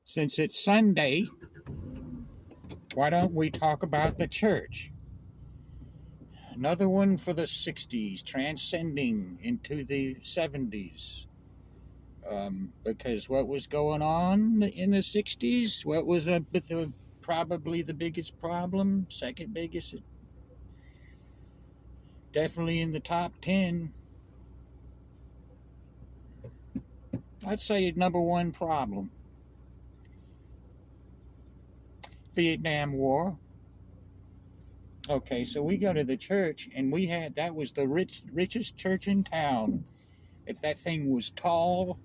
Since it's Sunday, why don't we talk about the church? Another one for the 60s, transcending into the 70s. Because what was going on in the 60s? What was probably the biggest problem? Second biggest? Definitely in the top 10. I'd say number one problem. Vietnam War. Okay, so we go to the church, and that was the richest church in town. If that thing was tall,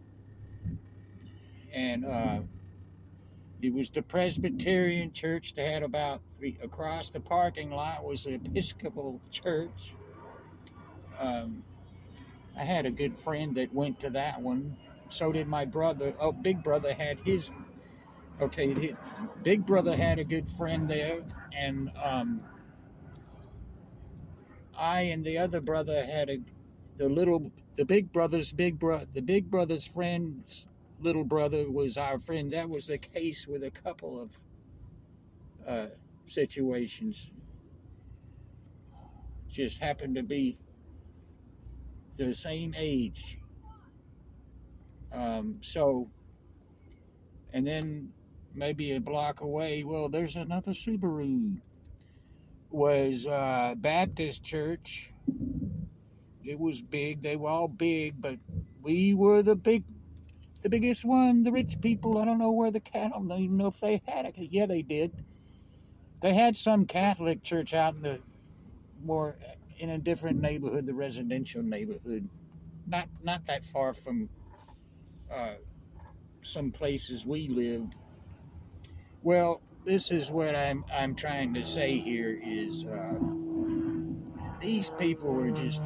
and it was the Presbyterian church. They had about three across the parking lot was the Episcopal church. I had a good friend that went to that one. So did my brother. Oh, Big Brother had his. Okay, Big Brother had a good friend there, and I and the other brother had the Big Brother's friend's little brother was our friend. That was the case with a couple of situations. Just happened to be the same age. So, and then maybe a block away, well, there's another Subaru. Was Baptist church. It was big. They were all big, but we were the biggest one. The rich people. I don't know where I don't even know if they had it. Yeah, they did. They had some Catholic church out in a different neighborhood, the residential neighborhood, not that far from some places we lived. Well, this is what I'm trying to say here is these people were just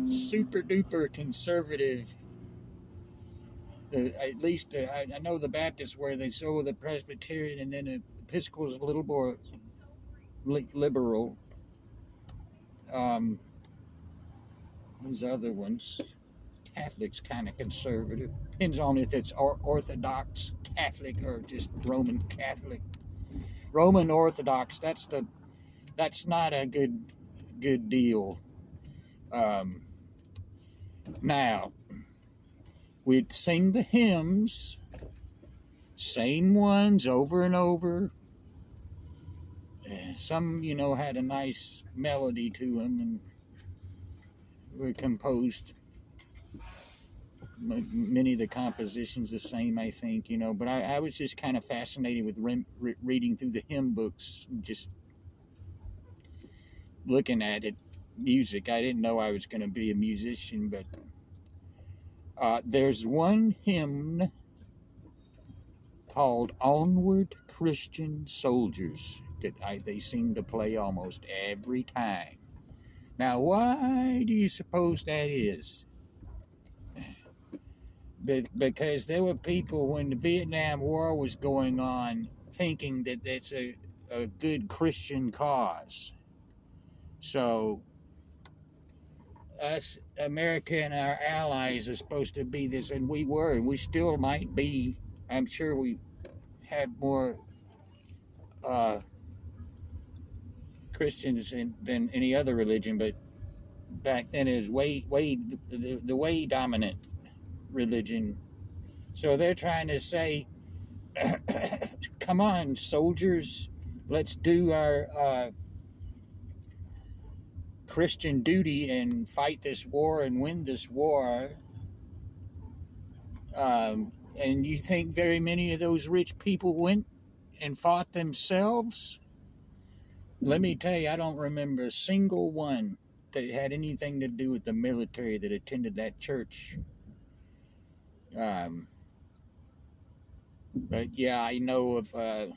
super duper conservative. At least I know the Baptists were. They so were the Presbyterian, and then the Episcopal was a little more liberal. These other ones, Catholics, kind of conservative. Depends on if it's Orthodox Catholic or just Roman Catholic. Roman Orthodox. That's not a good deal. Now, we'd sing the hymns, same ones over and over. Some, had a nice melody to them and were composed. Many of the compositions the same, I think, but I was just kind of fascinated with reading through the hymn books, just looking at it, music. I didn't know I was going to be a musician, but there's one hymn called Onward, Christian Soldiers that they seem to play almost every time. Now, why do you suppose that is? Because there were people when the Vietnam War was going on thinking that that's a good Christian cause. So us, America and our allies are supposed to be this, and we were, and we still might be. I'm sure we had more Christians than any other religion, but back then it was the way dominant religion. So they're trying to say, come on, soldiers, let's do our Christian duty and fight this war and win this war. And you think very many of those rich people went and fought themselves? Let me tell you, I don't remember a single one that had anything to do with the military that attended that church. But yeah, I know of a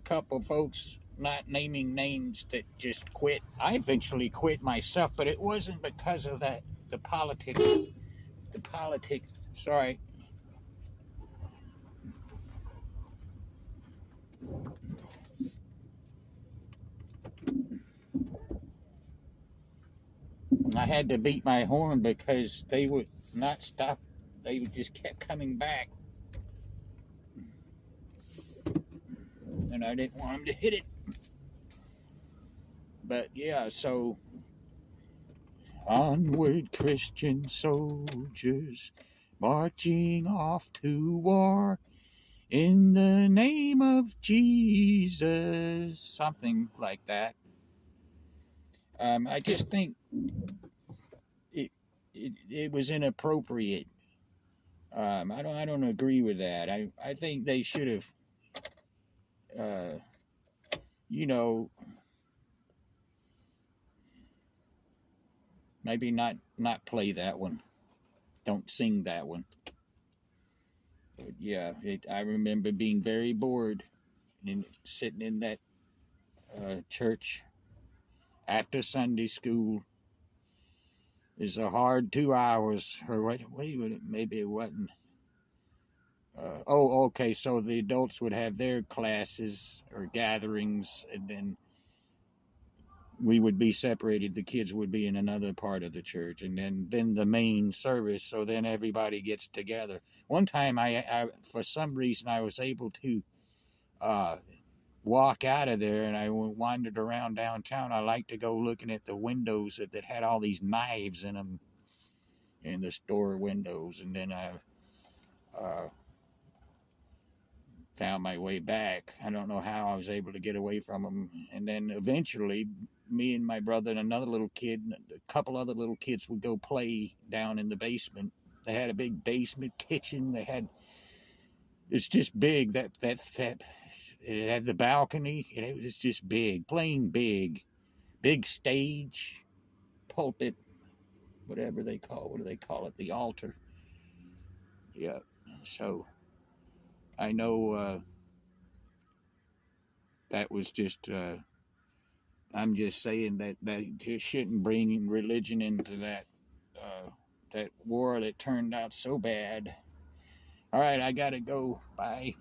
couple folks, not naming names, that just quit. I eventually quit myself, but it wasn't because of that. The politics. Sorry. I had to beat my horn because they would not stop they just kept coming back, and I didn't want them to hit it. But yeah, so onward, Christian soldiers, marching off to war in the name of Jesus, something like that. I just think it was inappropriate. I don't agree with that. I think they should have, uh, you know, maybe not play that one. Don't sing that one. But yeah, I remember being very bored and sitting in that church after Sunday school. It's a hard 2 hours. Or wait, maybe it wasn't. Okay. So the adults would have their classes or gatherings, and then we would be separated. The kids would be in another part of the church, and then the main service. So then everybody gets together. One time, I for some reason I was able to uh, walk out of there, and I wandered around downtown. I like to go looking at the windows that had all these knives in them, in the store windows, and then I uh, found my way back. I don't know how I was able to get away from them, and then eventually, me and my brother and another little kid, and a couple other little kids would go play down in the basement. They had a big basement kitchen. It's just big. That it had the balcony. It was just big, plain big stage, pulpit, whatever they call. What do they call it? The altar. Yeah. So I know that was just. I'm just saying that you shouldn't bring religion into that war that turned out so bad. All right, I gotta go. Bye.